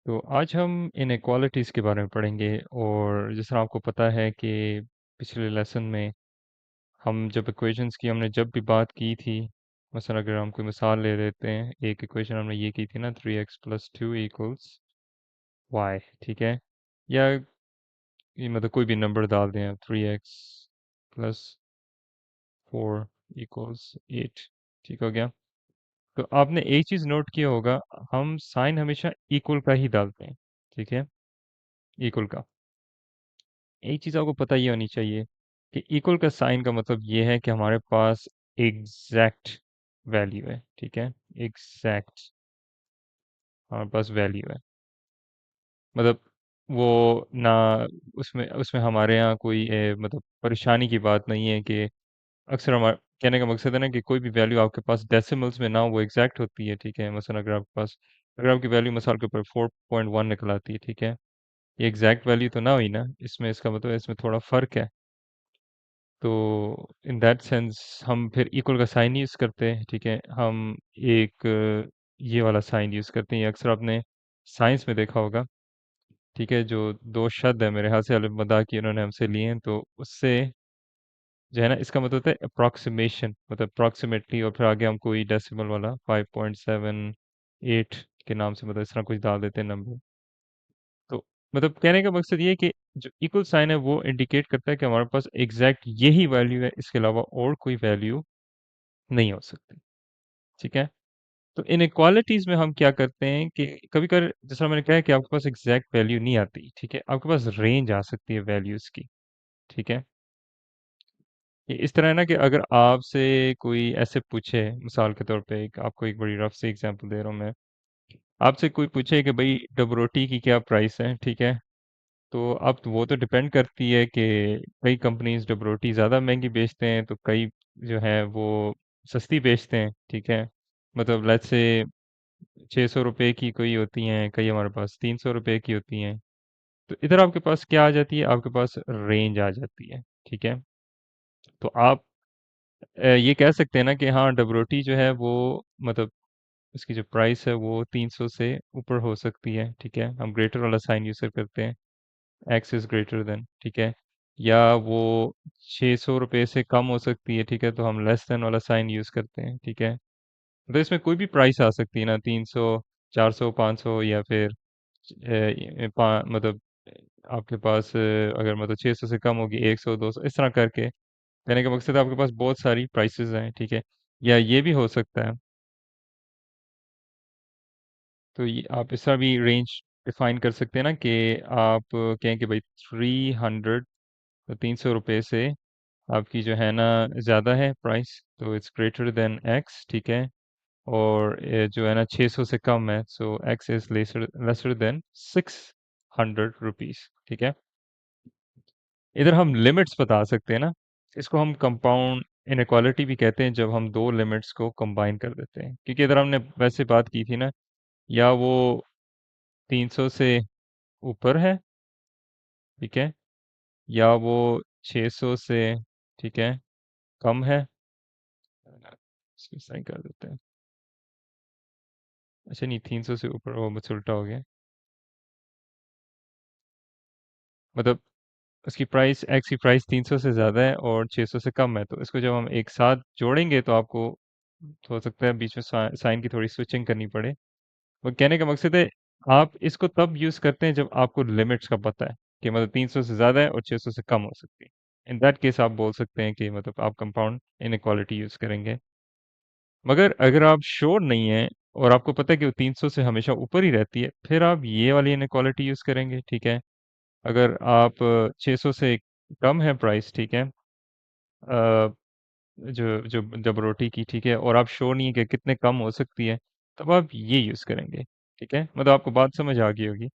तो आज हम इनक्वालिटीज़ के बारे में पढ़ेंगे। और जिस तरह आपको पता है कि पिछले लेसन में हम जब इक्वेशंस की हमने जब भी बात की थी, मसलन अगर हम कोई मिसाल ले लेते हैं, एक इक्वेशन हमने ये की थी ना, 3x+2 इक्वल्स वाई, ठीक है। या ये मतलब कोई भी नंबर डाल दें आप, 3x+4 इक्वल्स 8, ठीक हो गया। तो आपने एक चीज़ नोट किया होगा, हम साइन हमेशा इक्वल का ही डालते हैं, ठीक है, इक्वल का। एक चीज़ आपको पता ये होनी चाहिए कि इक्वल का साइन का मतलब ये है कि हमारे पास एग्जैक्ट वैल्यू है, ठीक है। एग्जैक्ट हमारे पास वैल्यू है, मतलब वो ना, उसमें उसमें हमारे यहाँ कोई मतलब परेशानी की बात नहीं है कि अक्सर हमारा कहने का मकसद है ना कि कोई भी वैल्यू आपके पास डेसिमल्स में ना हो, वो एग्जैक्ट होती है, ठीक है। मसलन अगर आपके पास, अगर आपकी वैल्यू मिसाल के ऊपर 4.1 निकल आती है, ठीक है, ये एग्जैक्ट वैल्यू तो ना हुई ना, इसमें इसका मतलब है इसमें थोड़ा फर्क है। तो इन दैट सेंस हम फिर इक्वल का साइन यूज़ करते हैं, ठीक है। हम एक ये वाला साइन यूज़ करते हैं, ये अक्सर आपने साइंस में देखा होगा, ठीक है। जो दो शब्द है मेरे ख्याल से अलविदा की उन्होंने हमसे लिए हैं, तो उससे जो है ना, इसका मतलब होता है अप्रॉक्सीमेशन, मतलब अप्रॉक्सीमेटली, और फिर आगे हम कोई डेसिमल वाला 5.78 के नाम से मतलब इस तरह कुछ डाल देते हैं नंबर। तो मतलब कहने का मकसद ये है कि जो इक्वल साइन है वो इंडिकेट करता है कि हमारे पास एग्जैक्ट यही वैल्यू है, इसके अलावा और कोई वैल्यू नहीं हो सकती, ठीक है। तो इनइक्वालिटीज में हम क्या करते हैं कि कभी कभी, जैसा मैंने कहा कि आपके पास एग्जैक्ट वैल्यू नहीं आती, ठीक है, आपके पास रेंज आ सकती है वैल्यूज की, ठीक है। ये इस तरह है ना कि अगर आपसे कोई ऐसे पूछे, मिसाल के तौर पे आपको एक बड़ी रफ सी एग्जांपल दे रहा हूँ मैं, आपसे कोई पूछे कि भाई डब रोटी की क्या प्राइस है, ठीक है। तो अब वो तो डिपेंड करती है कि कई कंपनीज डब रोटी ज़्यादा महंगी बेचते हैं, तो कई जो है वो सस्ती बेचते हैं, ठीक है। मतलब लेट्स से 600 रुपये की कोई होती हैं, कई हमारे पास 300 रुपये की होती हैं। तो इधर आपके पास क्या आ जाती है, आपके पास रेंज आ जाती है, ठीक है। तो आप ये कह सकते हैं ना कि हाँ, डबरोटी जो है वो, मतलब उसकी जो प्राइस है वो 300 से ऊपर हो सकती है, ठीक है। हम ग्रेटर वाला साइन यूज करते हैं, एक्स इज ग्रेटर देन, ठीक है। या वो 600 रुपये से कम हो सकती है, ठीक है, तो हम लेस देन वाला साइन यूज करते हैं, ठीक है। मतलब इसमें कोई भी प्राइस आ सकती है ना, 300, 400, 500, या फिर मतलब आपके पास अगर मतलब 600 से कम होगी, 100, 200, इस तरह करके। कहने का मकसद है आपके पास बहुत सारी प्राइसेस हैं, ठीक है। या ये भी हो सकता है, तो ये आप इस तरह भी रेंज डिफाइन कर सकते हैं ना कि आप कहें कि भाई 300, तो 300 रुपये से आपकी जो है ना ज़्यादा है प्राइस, तो इट्स ग्रेटर देन एक्स, ठीक है। और जो है ना 600 से कम है, so x is lesser lesser than 600 rupees, ठीक है। इधर हम लिमिट्स बता सकते हैं ना, इसको हम कंपाउंड इनइक्वालिटी भी कहते हैं, जब हम दो लिमिट्स को कंबाइन कर देते हैं, क्योंकि इधर हमने वैसे बात की थी ना, या वो 300 से ऊपर है, ठीक है, या वो 600 से, ठीक है, कम है। इसको सही कर देते हैं। अच्छा नहीं, 300 से ऊपर, वो मुझसे उल्टा हो गया। मतलब उसकी प्राइस, एक्स की प्राइस 300 से ज़्यादा है और 600 से कम है, तो इसको जब हम एक साथ जोड़ेंगे तो आपको तो हो सकता है बीच में साइन की थोड़ी स्विचिंग करनी पड़े। वो कहने का मकसद है, आप इसको तब यूज़ करते हैं जब आपको लिमिट्स का पता है कि मतलब 300 से ज़्यादा है और 600 से कम हो सकती है। इन दैट केस आप बोल सकते हैं कि मतलब आप कंपाउंड इनइक्वालिटी यूज़ करेंगे। मगर अगर आप श्योर नहीं हैं और आपको पता है कि वो 300 से हमेशा ऊपर ही रहती है, फिर आप ये वाली इनइक्वालिटी यूज़ करेंगे, ठीक है। अगर आप 600 से कम है प्राइस, ठीक है, अ, जो जो जब रोटी की, ठीक है, और आप श्योर नहीं है कि कितने कम हो सकती है, तब आप ये यूज़ करेंगे, ठीक है। मतलब आपको बात समझ आ गई होगी।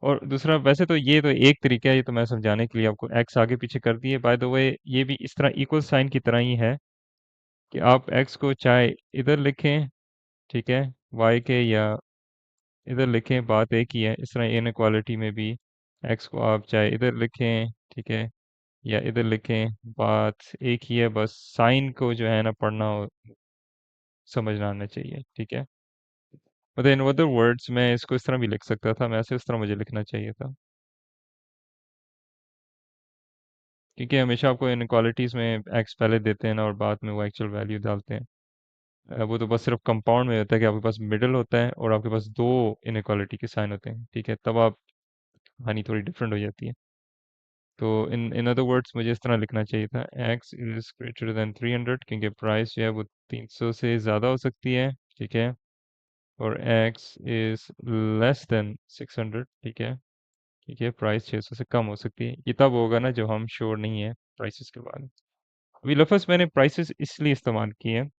और दूसरा, वैसे तो ये तो एक तरीका है, ये तो मैं समझाने के लिए आपको एक्स आगे पीछे कर दिए। बाय द वे, ये भी इस तरह इक्वल साइन की तरह ही है कि आप एक्स को चाहे इधर लिखें, ठीक है, वाई के, या इधर लिखें, बात एक ही है। इस तरह इनइक्वालिटी में भी एक्स को आप चाहे इधर लिखें, ठीक है, या इधर लिखें, बात एक ही है, बस साइन को जो है ना पढ़ना समझना आना चाहिए, ठीक है। मतलब इन अदर वर्ड्स मैं इसको इस तरह भी लिख सकता था, मैं ऐसे इस तरह मुझे लिखना चाहिए था, क्योंकि हमेशा आपको इनक्वालिटीज में एक्स पहले देते हैं ना और बाद में वो एक्चुअल वैल्यू डालते हैं। वो तो बस सिर्फ कंपाउंड में होता है कि आपके पास मिडल होता है और आपके पास दो इनक्वालिटी के साइन होते हैं, ठीक है, तब आप कहानी थोड़ी डिफरेंट हो जाती है। तो इन अदर वर्ड्स मुझे इस तरह लिखना चाहिए था, एक्स इज ग्रेटर देन 300, क्योंकि प्राइस जो है वो 300 से ज़्यादा हो सकती है, ठीक है, और एक्स इज लेस देन 600, ठीक है, ठीक है, प्राइस 600 से कम हो सकती है। ये तब होगा ना जब हम श्योर नहीं है प्राइसेस के बारे में। अभी लफ्ज़ मैंने प्राइसेस इसलिए इस्तेमाल किए हैं,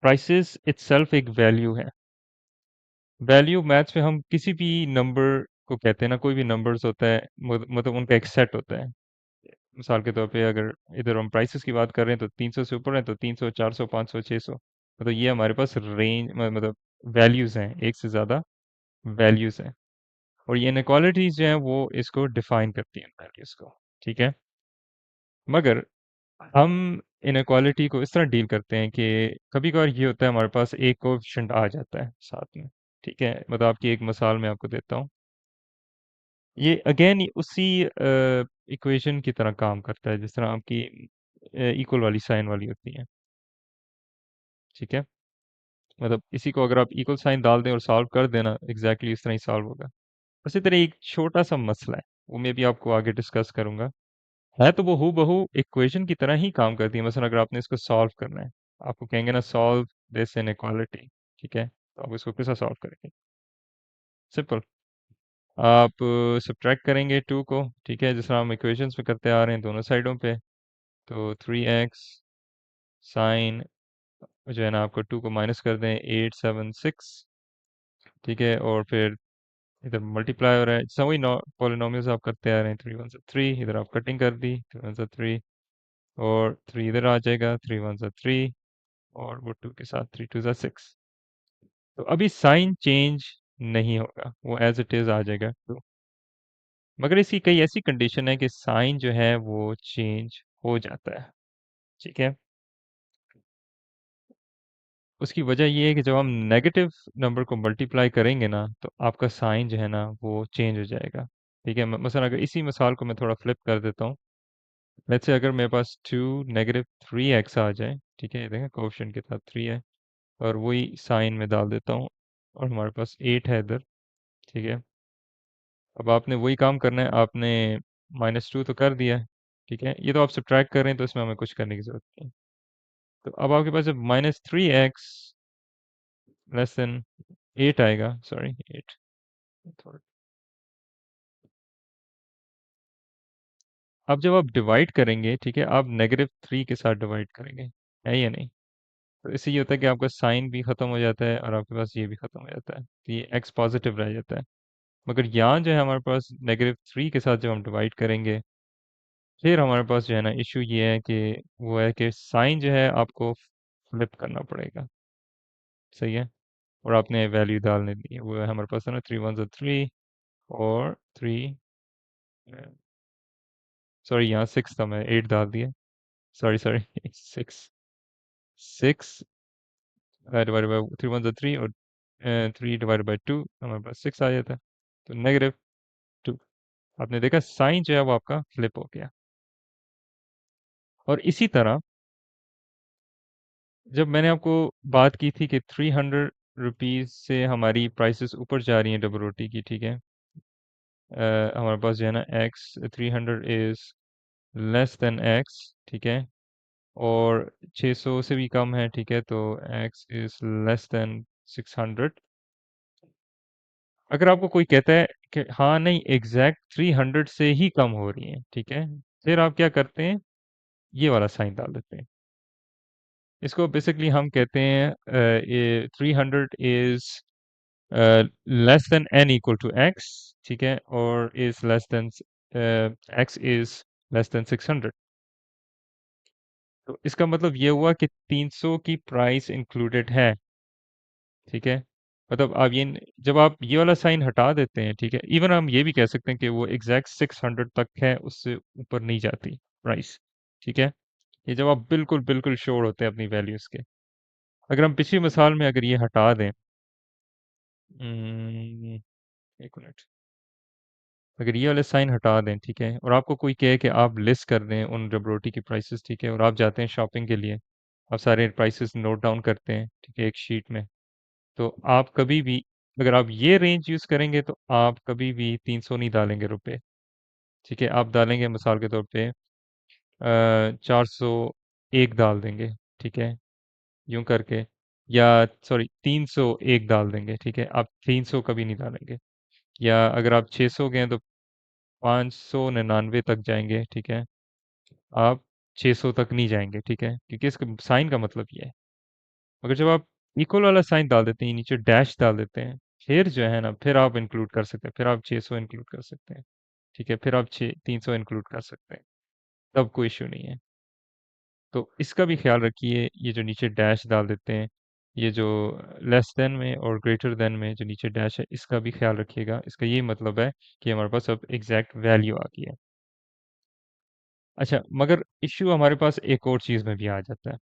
प्राइसेस इटसेल्फ एक वैल्यू है। वैल्यू मैथ्स में हम किसी भी नंबर को कहते हैं ना, कोई भी नंबर्स होता है, मतलब उनका एक सेट होता है। मिसाल के तौर पे अगर इधर हम प्राइसेस की बात कर रहे हैं तो 300 से ऊपर है तो 300, 400, 500, 600, मतलब ये हमारे पास रेंज मतलब वैल्यूज हैं, एक से ज़्यादा वैल्यूज हैं, और ये इनक्वालिटीज जो हैं वो इसको डिफाइन करती हैं वैल्यूज को, ठीक है। मगर हम इनक्वालिटी को इस तरह डील करते हैं कि कभी कभार ये होता है हमारे पास एक कोएफिशिएंट आ जाता है साथ में, ठीक है, मतलब आपकी एक मिसाल मैं आपको देता हूँ। ये अगेन उसी इक्वेशन की तरह काम करता है जिस तरह आपकी इक्वल वाली साइन वाली होती है, ठीक है, मतलब इसी को अगर आप इक्वल साइन डाल दें और सॉल्व कर देना एग्जैक्टली इस तरह ही सॉल्व होगा। उसी तरह एक छोटा सा मसला है, वो मैं भी आपको आगे डिस्कस करूंगा, है तो वो हूबहू इक्वेशन की तरह ही काम करती है। मसलन अगर आपने इसको सॉल्व करना है, आपको कहेंगे ना सॉल्व दिस इनइक्वालिटी, ठीक है, तो आप इसको कैसे सॉल्व करेंगे? सिंपल, आप सब्ट्रैक्ट करेंगे टू को, ठीक है, जिस तरह हम इक्वेशंस में करते आ रहे हैं दोनों साइडों पे। तो 3x साइन जो है ना, आपको टू को माइनस कर दें 876, ठीक है, और फिर इधर मल्टीप्लाई हो रहा है, जैसा वही पॉलिनोमियल्स आप करते आ रहे हैं, 3 1 3, इधर आप कटिंग कर दी, 3 1 3, और 3 इधर आ जाएगा, 3 1 3, और वो 2 के साथ 3 2 6। तो अभी साइन चेंज नहीं होगा, वो एज इट इज आ जाएगा 2। मगर इसकी कई ऐसी कंडीशन है कि साइन जो है वो चेंज हो जाता है, ठीक है। उसकी वजह ये है कि जब हम नेगेटिव नंबर को मल्टीप्लाई करेंगे ना तो आपका साइन जो है ना वो चेंज हो जाएगा, ठीक है। मसलन अगर इसी मिसाल को मैं थोड़ा फ्लिप कर देता हूँ, लेट्स से अगर मेरे पास 2 - 3x आ जाए, ठीक है, ये देखें कोएफिशिएंट के साथ 3 है, और वही साइन में डाल देता हूँ, और हमारे पास 8 है इधर, ठीक है। अब आपने वही काम करना है, आपने -2 तो कर दिया है, ठीक है, ये तो आप सब्ट्रैक्ट कर रहे हैं तो इसमें हमें कुछ करने की ज़रूरत नहीं है। तो अब आपके पास जब -3x लेस देन 8 आएगा, सॉरी 8, अब जब आप डिवाइड करेंगे, ठीक है, आप -3 के साथ डिवाइड करेंगे, है या नहीं? तो इससे ये होता है कि आपका साइन भी ख़त्म हो जाता है और आपके पास ये भी ख़त्म हो जाता है, तो ये x पॉजिटिव रह जाता है। मगर यहाँ जो है हमारे पास -3 के साथ जब हम डिवाइड करेंगे, फिर हमारे पास जो है ना इशू ये है कि वो है कि साइन जो है आपको फ्लिप करना पड़ेगा, सही है, और आपने वैल्यू डालने दी है, वो है हमारे पास है ना 3 1 3, और 3, सॉरी यहाँ 6 था, मैं 8 डाल दिया, सॉरी सॉरी 6, 6 डिवाइडेड बाय 3 1 3, और 3 डिवाइडेड बाय 2 हमारे पास 6 आ जाता है, तो -2। आपने देखा साइन जो है वो आपका फ्लिप हो गया। और इसी तरह जब मैंने आपको बात की थी कि 300 रुपीज़ से हमारी प्राइसेस ऊपर जा रही हैं डबल रोटी की, ठीक है, हमारे पास जो है ना x 300 is less than x, ठीक है, और 600 से भी कम है, ठीक है, तो एक्स इज़ लेस देन 600। अगर आपको कोई कहता है कि हाँ नहीं एग्जैक्ट 300 से ही कम हो रही है, ठीक है, फिर आप क्या करते हैं, ये वाला साइन डाल देते हैं। इसको बेसिकली हम कहते हैं ये 300 is less than n equal to x, ठीक है, और is less than x is less than 600। तो इसका मतलब ये हुआ कि 300 की प्राइस इंक्लूडेड है, ठीक है, मतलब आप ये जब आप ये वाला साइन हटा देते हैं, ठीक है, इवन हम ये भी कह सकते हैं कि वो एग्जैक्ट 600 तक है, उससे ऊपर नहीं जाती प्राइस, ठीक है, ये जब आप बिल्कुल बिल्कुल श्योर होते हैं अपनी वैल्यूज के। अगर हम पिछली मिसाल में अगर ये हटा दें, हम्म, एक मिनट। अगर ये वाले साइन हटा दें, ठीक है, और आपको कोई कहे कि आप लिस्ट कर दें उन रबरोटी की प्राइसेस, ठीक है, और आप जाते हैं शॉपिंग के लिए, आप सारे प्राइसेस नोट डाउन करते हैं, ठीक है, एक शीट में, तो आप कभी भी, अगर आप ये रेंज यूज करेंगे तो आप कभी भी 300 नहीं डालेंगे रुपए, ठीक है, आप डालेंगे मिसाल के तौर पे 401 डाल देंगे, ठीक है, यूं करके, या सॉरी 301 डाल देंगे, ठीक है, आप 300 कभी नहीं डालेंगे। या अगर आप 600 गए तो 599 तक जाएंगे, ठीक है, आप 600 तक नहीं जाएंगे, ठीक है, क्योंकि इसका साइन का मतलब ये है। मगर जब आप इक्वल वाला साइन डाल देते हैं, नीचे डैश डाल देते हैं, फिर जो है ना, फिर आप इंक्लूड कर सकते हैं, फिर आप 600 इंक्लूड कर सकते हैं, ठीक है, फिर आप 300 इंक्लूड कर सकते हैं, तब कोई इशू नहीं है। तो इसका भी ख्याल रखिए, ये जो नीचे डैश डाल देते हैं, ये जो लेस देन में और ग्रेटर देन में जो नीचे डैश है, इसका भी ख्याल रखिएगा। इसका ये मतलब है कि हमारे पास अब एग्जैक्ट वैल्यू आ गई है। अच्छा, मगर इश्यू हमारे पास एक और चीज़ में भी आ जाता है,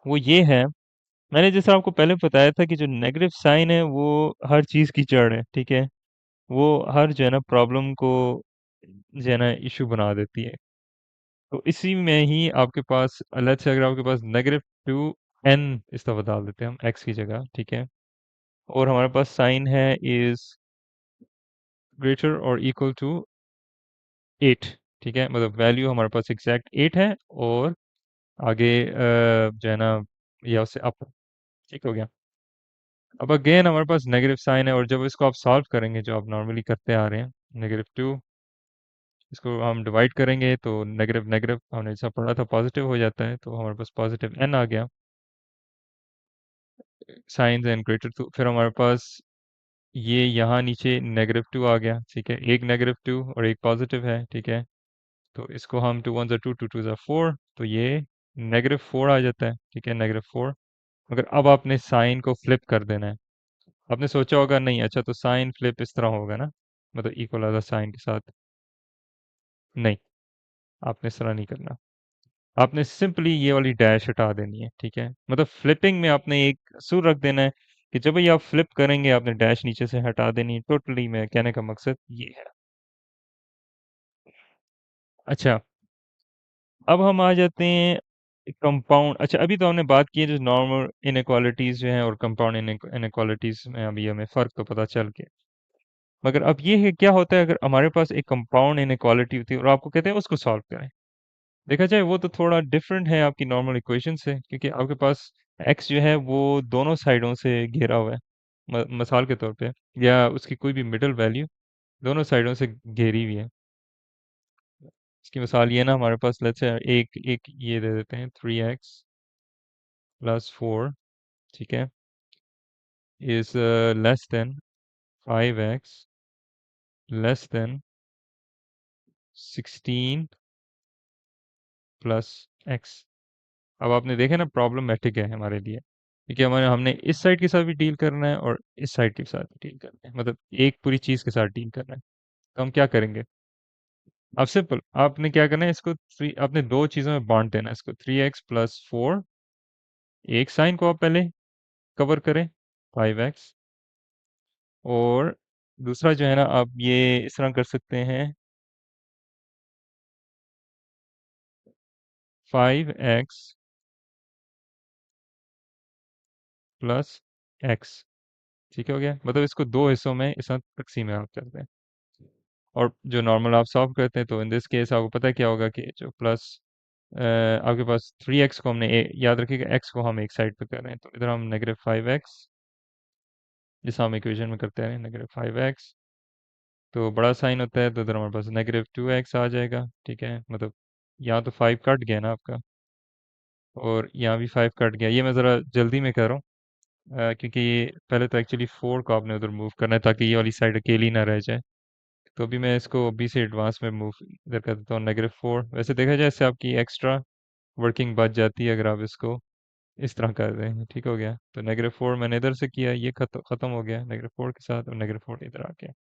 वो ये है, मैंने जैसा आपको पहले बताया था कि जो नेगेटिव साइन है वो हर चीज़ की जड़ है, ठीक है, वो हर जो है ना प्रॉब्लम को जो है ना इशू बना देती है। तो इसी में ही आपके पास अलग से, अगर आपके पास -2n इस तरह बदल देते हैं हम x की जगह, ठीक है, और हमारे पास साइन है इज ग्रेटर और इक्वल टू 8, ठीक है, मतलब वैल्यू हमारे पास एग्जैक्ट 8 है, और आगे जो है ना, या उससे अप, ठीक हो गया। अब अगेन हमारे पास नेगेटिव साइन है, और जब इसको आप सॉल्व करेंगे जो आप नॉर्मली करते आ रहे हैं, -2, इसको हम डिवाइड करेंगे तो नेगेटिव नेगेटिव हमने जैसा पढ़ा था पॉजिटिव हो जाता है, तो हमारे पास पॉजिटिव n आ गया, साइन एंड ग्रेटर टू, फिर हमारे पास ये यहाँ नीचे -2 आ गया, ठीक है, एक -2 और एक पॉजिटिव है, ठीक है, तो इसको हम 2 1 2 2 2 4, तो ये -4 आ जाता है, ठीक है, -4। मगर अब आपने साइन को फ्लिप कर देना है। आपने सोचा होगा नहीं, अच्छा तो साइन फ्लिप इस तरह होगा ना, मतलब इक्वल वाला साइन के साथ, नहीं, आपने इस तरह नहीं करना। आपने सिंपली ये वाली डैश हटा देनी है, ठीक है, मतलब फ्लिपिंग में आपने एक असूल रख देना है कि जब भी आप फ्लिप करेंगे आपने डैश नीचे से हटा देनी है, टोटली मैं कहने का मकसद ये है। अच्छा, अब हम आ जाते हैं कंपाउंड। अच्छा, अभी तो हमने बात की है जो नॉर्मल इनइक्वालिटीज जो हैं और कंपाउंड इनइक्वालिटीज में, अभी हमें फ़र्क तो पता चल गया। मगर अब ये है, क्या होता है अगर हमारे पास एक कंपाउंड इनइक्वालिटी होती है और आपको कहते हैं उसको सॉल्व करें। देखा जाए वो तो थोड़ा डिफरेंट है आपकी नॉर्मल इक्वेशन से, क्योंकि आपके पास एक्स जो है वो दोनों साइडों से घेरा हुआ है, मिसाल के तौर पे, या उसकी कोई भी मिडल वैल्यू दोनों साइडों से घेरी हुई है। इसकी मिसाल ये ना, हमारे पास लेट्स से एक एक ये दे देते हैं 3x प्लस 4, ठीक है, is less then 5x less than 16 plus x। अब आपने देखा ना, प्रॉब्लमेटिक है हमारे लिए, क्योंकि हमारे हमने इस साइड के साथ भी डील करना है और इस साइड के साथ भी डील करना है, मतलब एक पूरी चीज के साथ डील करना है। तो हम क्या करेंगे, अब सिंपल आपने क्या करना है, इसको थ्री, आपने दो चीजों में बांट देना है इसको, 3x+4, एक साइन को आप पहले कवर करें 5x, और दूसरा जो है ना, आप ये इस तरह कर सकते हैं 5x प्लस एक्स, ठीक हो गया, मतलब इसको दो हिस्सों में इस तरह तकसीम आप करते हैं, और जो नॉर्मल आप सॉल्व करते हैं, तो इन दिस केस आपको पता है क्या होगा कि जो प्लस आपके पास 3x को हमने याद रखिएगा, x को हम एक साइड पे कर रहे हैं, तो इधर हम -5x, जैसा हम इक्वेशन में करते हैं -5x, तो बड़ा साइन होता है तो इधर हमारे पास -2x आ जाएगा, ठीक है, मतलब यहाँ तो 5 कट गया ना आपका, और यहाँ भी 5 कट गया, ये मैं ज़रा जल्दी में कर रहा हूँ, क्योंकि ये पहले तो एक्चुअली 4 को आपने उधर मूव करना है ताकि ये वाली साइड अकेली ना रह जाए। तो अभी मैं इसको अभी से एडवांस में मूव इधर कर देता हूँ, -4, वैसे देखा जाए इससे आपकी एक्स्ट्रा वर्किंग बच जाती है अगर आप इसको इस तरह कर दें, ठीक हो गया, तो -4 मैंने इधर से किया, ये खत्म हो गया -4 के साथ, और -4 इधर आ गया,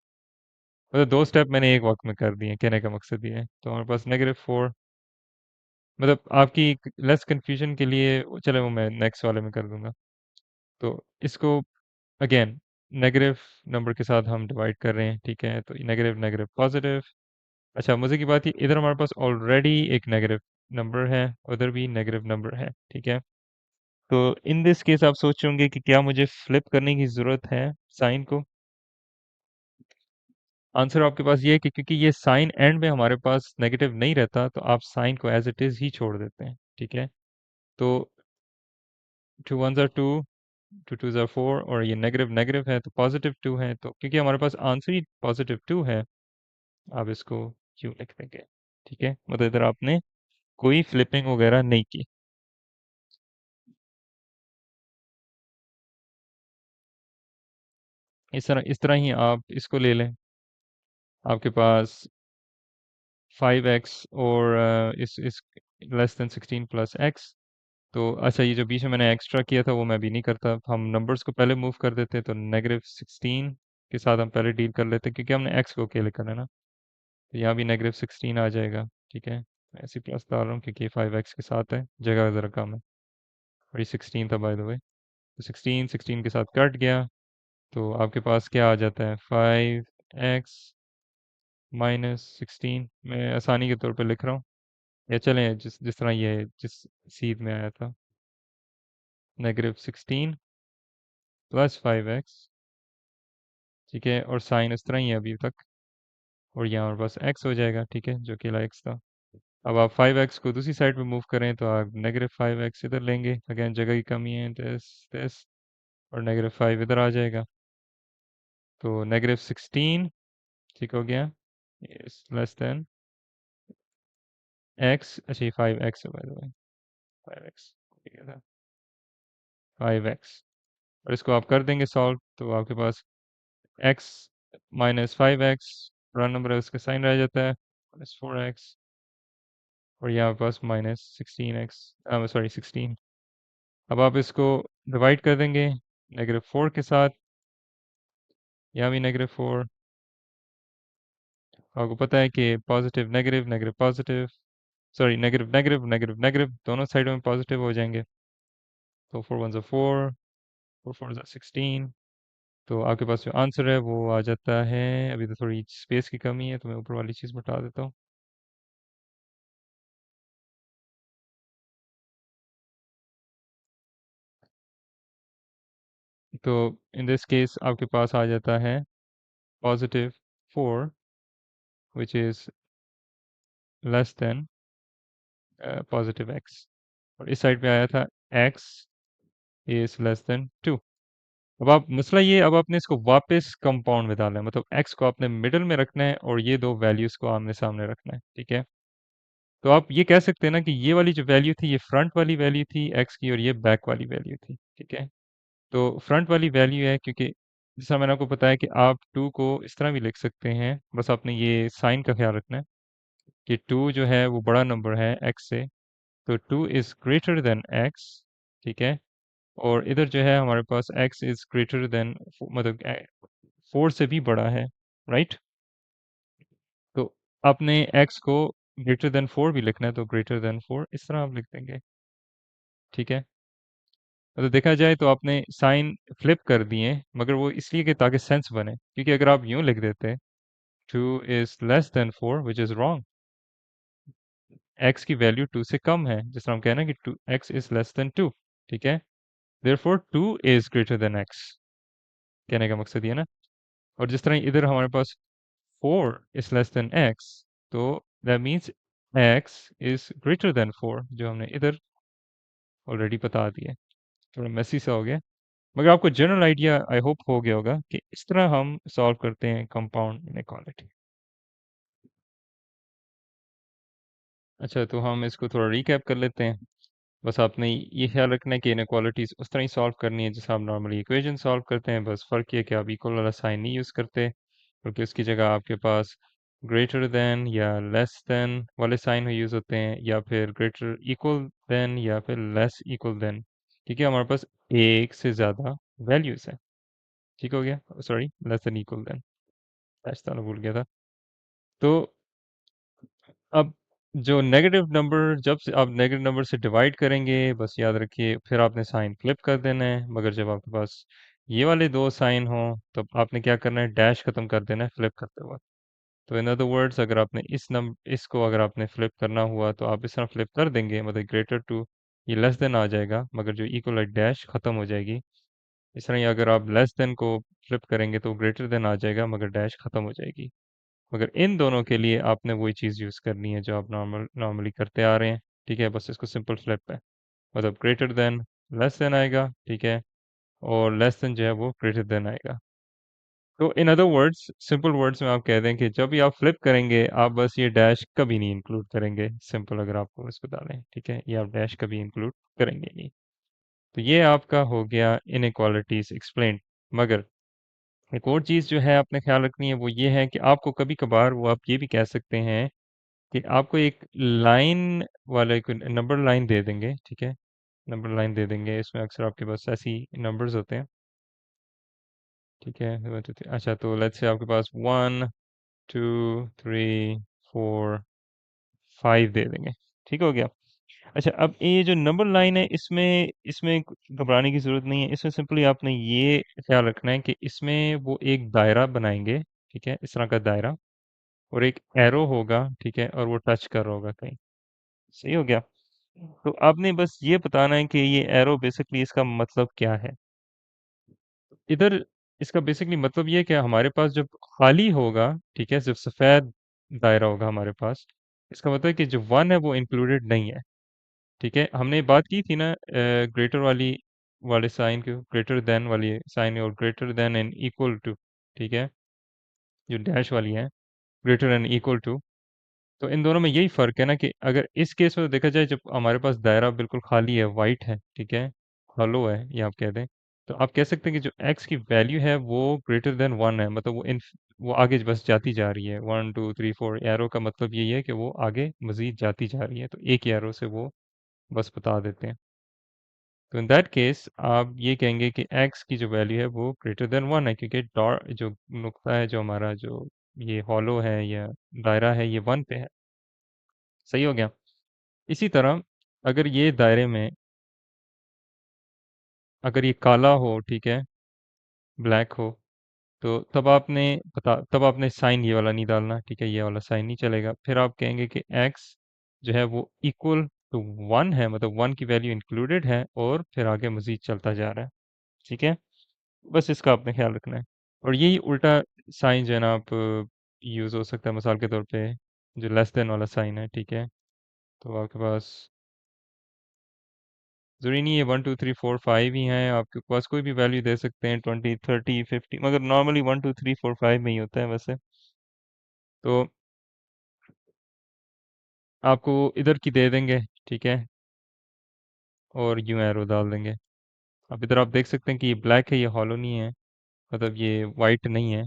मतलब दो स्टेप मैंने एक वक्त में कर दिए, कहने का मकसद ये है। तो हमारे पास -4, मतलब आपकी लेस कंफ्यूजन के लिए चलो वो मैं नेक्स्ट वाले में कर दूंगा। तो इसको अगेन नेगेटिव नंबर के साथ हम डिवाइड कर रहे हैं, ठीक है? तो नेगेटिव नेगेटिव पॉजिटिव। अच्छा, मज़े की बात ये, इधर हमारे पास ऑलरेडी एक नेगेटिव नंबर है, उधर भी नेगेटिव नंबर है, ठीक है? तो इन दिस केस आप सोच होंगे कि क्या मुझे फ्लिप करने की ज़रूरत है साइन को? आंसर आपके पास ये है कि क्योंकि ये साइन एंड में हमारे पास नेगेटिव नहीं रहता, तो आप साइन को एज इट इज़ ही छोड़ देते हैं, ठीक है? तो 2 1s are 2, 2 2s are 4, और ये नेगेटिव नेगेटिव है तो पॉजिटिव 2 है, तो क्योंकि हमारे पास आंसर ही पॉजिटिव 2 है, आप इसको क्यों लिख देंगे, ठीक है? मतलब इधर आपने कोई फ्लिपिंग वगैरह नहीं की। इस तरह ही आप इसको ले लें। आपके पास 5x और इस लेस देन 16 प्लस x। तो अच्छा, ये जो बीच में मैंने एक्स्ट्रा किया था वो मैं भी नहीं करता, हम नंबर्स को पहले मूव कर देते, तो नेगेटिव 16 के साथ हम पहले डील कर लेते क्योंकि हमने x को अकेले करना है ना। तो यहाँ भी नेगेटिव 16 आ जाएगा, ठीक है? मैं ऐसे प्लस डाल रहा हूँ क्योंकि 5x के साथ है, जगह ज़रा कम है, और ये 16 था बाय द वे। तो 16 16 के साथ कट गया, तो आपके पास क्या आ जाता है, 5x माइनस 16। मैं आसानी के तौर पे लिख रहा हूँ, या चलें जिस जिस तरह ये जिस सीध में आया था, नेगेटिव 16 प्लस 5x, ठीक है? और साइन इस तरह ही है अभी तक, और यहाँ हमारे पास x हो जाएगा, ठीक है? जो कि x था। अब आप 5x को दूसरी साइड पे मूव करें तो आप नेगेटिव 5x इधर लेंगे, अगेन जगह की कमी है, दिस और नेगेटिव 5 इधर आ जाएगा, तो नेगेटिव 16 ठीक हो गया, इज लेस देन x। अच्छा, ये 5x है बाय द वे, 5x, ठीक है, 5x, और इसको आप कर देंगे सॉल्व, तो आपके पास x माइनस 5x, बड़ा नंबर है उसका साइन रह जाता है, माइनस 4x, और यहाँ पास माइनस 16x, सॉरी 16। अब आप इसको डिवाइड कर देंगे नेगेटिव 4 के साथ, यहाँ भी नेगेटिव 4। आपको पता है कि positive negative negative positive, sorry negative negative negative negative दोनों साइडों में पॉजिटिव हो जाएंगे, तो 4 1 4, 4 4 16। तो आपके पास जो आंसर है वो आ जाता है, अभी तो थोड़ी स्पेस की कमी है तो मैं ऊपर वाली चीज़ बता देता हूँ। तो इन दिस केस आपके पास आ जाता है positive 4, which is less than positive x, और इस साइड पे आया था x इज लेस देन 2। अब आप मसला ये, अब आपने इसको वापस कंपाउंड में डालना है, मतलब x को आपने मिडल में रखना है और ये दो वैल्यूज को आमने सामने रखना है, ठीक है? तो आप ये कह सकते हैं ना कि ये वाली जो वैल्यू थी ये फ्रंट वाली वैल्यू थी x की, और ये बैक वाली वैल्यू थी, ठीक है? तो फ्रंट वाली वैल्यू है क्योंकि जैसा मैंने आपको बताया कि आप 2 को इस तरह भी लिख सकते हैं, बस आपने ये साइन का ख्याल रखना है कि 2 जो है वो बड़ा नंबर है x से, तो 2 इज़ ग्रेटर देन x, ठीक है? और इधर जो है हमारे पास x इज़ ग्रेटर देन, मतलब 4 से भी बड़ा है, राइट? तो आपने x को ग्रेटर देन 4 भी लिखना है, तो ग्रेटर देन 4 इस तरह आप लिख देंगे, ठीक है? तो देखा जाए तो आपने साइन फ्लिप कर दिए, मगर वो इसलिए कि ताकि सेंस बने, क्योंकि अगर आप यूं लिख देते 2 is less than 4, which is wrong, x की वैल्यू 2 से कम है, जिस तरह हम कहना है कि 2 x इज़ लेस देन 2, ठीक है? Therefore 2 is greater than x, कहने का मकसद ये है ना। और जिस तरह इधर हमारे पास 4 is less than x, तो that means x is greater than 4, जो हमने इधर ऑलरेडी बता दिया। थोड़ा मेसी सा हो गया, मगर आपको जनरल आइडिया आई होप हो गया होगा कि इस तरह हम सॉल्व करते हैं कंपाउंड इनइक्वालिटी। अच्छा, तो हम इसको थोड़ा रिकैप कर लेते हैं। बस आपने ये ख्याल रखना है कि इनइक्वालिटीज उस तरह ही सॉल्व करनी है जैसे आप नॉर्मली इक्वेशन सॉल्व करते हैं, बस फ़र्क ये है कि आप इक्वल वाला साइन नहीं यूज़ करते, बल्कि उसकी जगह आपके पास ग्रेटर देन या लेस देन वाले साइन यूज़ होते हैं, या फिर ग्रेटर इक्वल देन या फिर लेस इक्वल देन, ठीक है? हमारे पास एक से ज़्यादा वैल्यूज़ हैं, ठीक हो गया? Sorry, less than equal then, ऐसा भूल गया था। तो अब जो नेगेटिव नंबर, जब से आप नेगेटिव नंबर से डिवाइड करेंगे, बस याद रखिए फिर आपने साइन फ्लिप कर देना है, मगर जब आपके पास ये वाले दो साइन हो, तो आपने क्या करना है, डैश खत्म कर देना है फ्लिप करते वक्त। तो इन अदर वर्ड्स, अगर आपने इसको अगर आपने फ्लिप करना हुआ तो आप इस तरह फ्लिप कर देंगे, मतलब ग्रेटर टू, ये लेस देन आ जाएगा, मगर जो इक्वल है डैश खत्म हो जाएगी। इस तरह ही अगर आप लेस देन को फ्लिप करेंगे तो ग्रेटर देन आ जाएगा, मगर डैश खत्म हो जाएगी। मगर इन दोनों के लिए आपने वही चीज़ यूज़ करनी है जो आप नॉर्मली करते आ रहे हैं। ठीक है, बस इसको सिंपल फ्लिप है, मतलब ग्रेटर देन लेस देन आएगा, ठीक है, और लेस देन जो है वो ग्रेटर देन आएगा। तो in other words, simple words में आप कह दें कि जब भी आप फ्लिप करेंगे, आप बस ये डैश कभी नहीं इंक्लूड करेंगे। सिंपल अगर आपको इसको डालें, ठीक है, ये आप डैश कभी इंक्लूड करेंगे नहीं। तो ये आपका हो गया इनइक्वालिटीज एक्सप्लेन। मगर एक और चीज़ जो है आपने ख्याल रखनी है वो ये है कि आपको कभी कभार वो आप ये भी कह सकते हैं कि आपको एक लाइन वाले को नंबर लाइन दे देंगे, ठीक है, नंबर लाइन दे देंगे, इसमें अक्सर आपके पास ऐसी नंबर्स होते हैं, ठीक है, 1 2 3, अच्छा, तो लेट्स से आपके पास 1 2 3 4 5 दे देंगे, ठीक हो गया। अच्छा, अब ये जो नंबर लाइन है, इसमें इसमें घबराने की जरूरत नहीं है। इसमें सिंपली आपने ये ख्याल रखना है कि इसमें वो एक दायरा बनाएंगे, ठीक है, इस तरह का दायरा, और एक एरो होगा, ठीक है, और वो टच कर रहा होगा कहीं। सही हो गया। तो आपने बस ये बताना है कि ये एरो बेसिकली इसका मतलब क्या है। इधर इसका बेसिकली मतलब ये है कि हमारे पास जब खाली होगा, ठीक है, जब सफ़ेद दायरा होगा हमारे पास, इसका मतलब है कि जो वन है वो इंक्लूडेड नहीं है। ठीक है, हमने बात की थी ना ग्रेटर वाली वाले साइन के, ग्रेटर देन वाली साइन और greater than and equal to, ठीक है, जो डैश वाली है, ग्रेटर एंड इक्वल टू। तो इन दोनों में यही फ़र्क है ना कि अगर इस केस में देखा जाए, जब हमारे पास दायरा बिल्कुल खाली है, वाइट है, ठीक है, हॉलो है, ये आप कह दें, तो आप कह सकते हैं कि जो एक्स की वैल्यू है वो ग्रेटर देन वन है, मतलब वो आगे बस जाती जा रही है, 1 2 3 4, एरो का मतलब यही है कि वो आगे मजीद जाती जा रही है, तो एक एरो से वो बस बता देते हैं। तो इन दैट केस आप ये कहेंगे कि एक्स की जो वैल्यू है वो ग्रेटर देन वन है, क्योंकि डॉट जो नुक्ता है, जो हमारा जो ये हॉलो है या दायरा है, ये वन पे है। सही हो गया। इसी तरह अगर ये दायरे में, अगर ये काला हो, ठीक है, ब्लैक हो, तो तब आपने साइन ये वाला नहीं डालना, ठीक है, ये वाला साइन नहीं चलेगा। फिर आप कहेंगे कि एक्स जो है वो इक्वल टू वन है, मतलब वन की वैल्यू इंक्लूडेड है, और फिर आगे मजीद चलता जा रहा है, ठीक है। बस इसका आपने ख्याल रखना है। और यही उल्टा साइन जो है ना, आप यूज़ हो सकता है मिसाल के तौर पे, जो लेस देन वाला साइन है, ठीक है, तो आपके पास ज़रूरी नहीं है 1 2 3 4 5 ही हैं, आपके पास कोई भी वैल्यू दे सकते हैं, 20 30 50, मगर नॉर्मली 1 2 3 4 5 में ही होता है वैसे। तो आपको इधर की दे देंगे, ठीक है, और यूं एरो डाल देंगे। अब इधर आप देख सकते हैं कि ये ब्लैक है, ये हॉलो नहीं है, मतलब ये वाइट नहीं है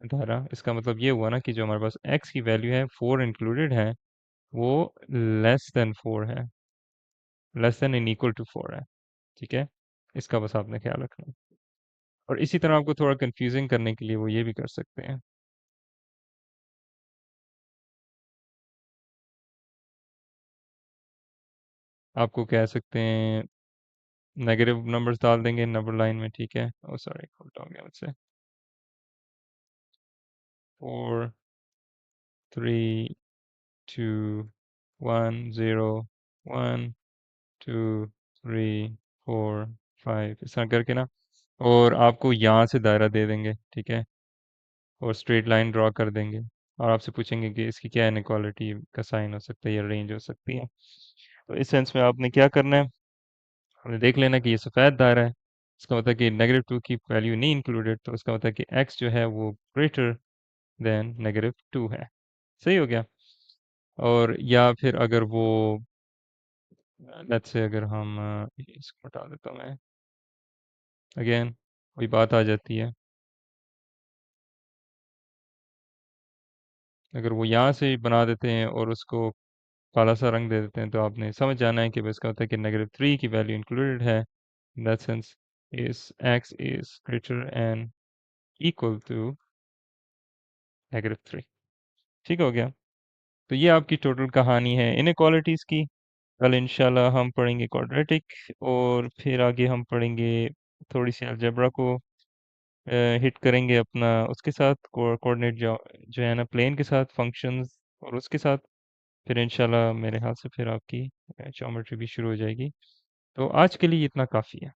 धारा। इसका मतलब ये हुआ ना कि जो हमारे पास एक्स की वैल्यू है, 4 इंक्लूडेड है, वो लेस देन 4 है, less than in equal to 4 है, ठीक है। इसका बस आपने ख्याल रखना है। और इसी तरह आपको थोड़ा कंफ्यूजिंग करने के लिए वो ये भी कर सकते हैं, आपको कह सकते हैं नेगेटिव नंबर्स डाल देंगे नंबर लाइन में, ठीक है, ओ सॉरी उल्टा हो गया मुझसे, 4 3 2 1 0 1 2 3 4 5, इस तरह करके ना। और आपको यहाँ से दायरा दे देंगे, ठीक है, और स्ट्रेट लाइन ड्रॉ कर देंगे, और आपसे पूछेंगे कि इसकी क्या इनक्वालिटी का साइन हो सकता है या रेंज हो सकती है। तो इस सेंस में आपने क्या करना है, हमने देख लेना कि ये सफ़ेद दायरा है, इसका मतलब है कि -2 की वैल्यू नहीं इंक्लूडेड, तो इसका मतलब है कि एक्स जो है वो ग्रेटर देन -2 है। सही हो गया। और या फिर अगर वो, लेट्स से अगर हम इसको हटा देता हूँ मैं, अगेन वही बात आ जाती है, अगर वो यहाँ से बना देते हैं और उसको काला सा रंग दे देते हैं, तो आपने समझ जाना है कि बस इसका मतलब है कि -3 की वैल्यू इंक्लूडेड है, इन दैट सेंस इस x is greater and equal to -3। ठीक हो गया। तो ये आपकी टोटल कहानी है इनइक्वालिटीज़ की। कल इंशाल्लाह हम पढ़ेंगे क्वाड्रेटिक, और फिर आगे हम पढ़ेंगे थोड़ी सी अलजेब्रा को। हिट करेंगे अपना उसके साथ कोऑर्डिनेट जो है ना प्लेन के साथ फंक्शंस और उसके साथ फिर इंशाल्लाह मेरे ख्याल से फिर आपकी ज्योमेट्री भी शुरू हो जाएगी। तो आज के लिए इतना काफ़ी है।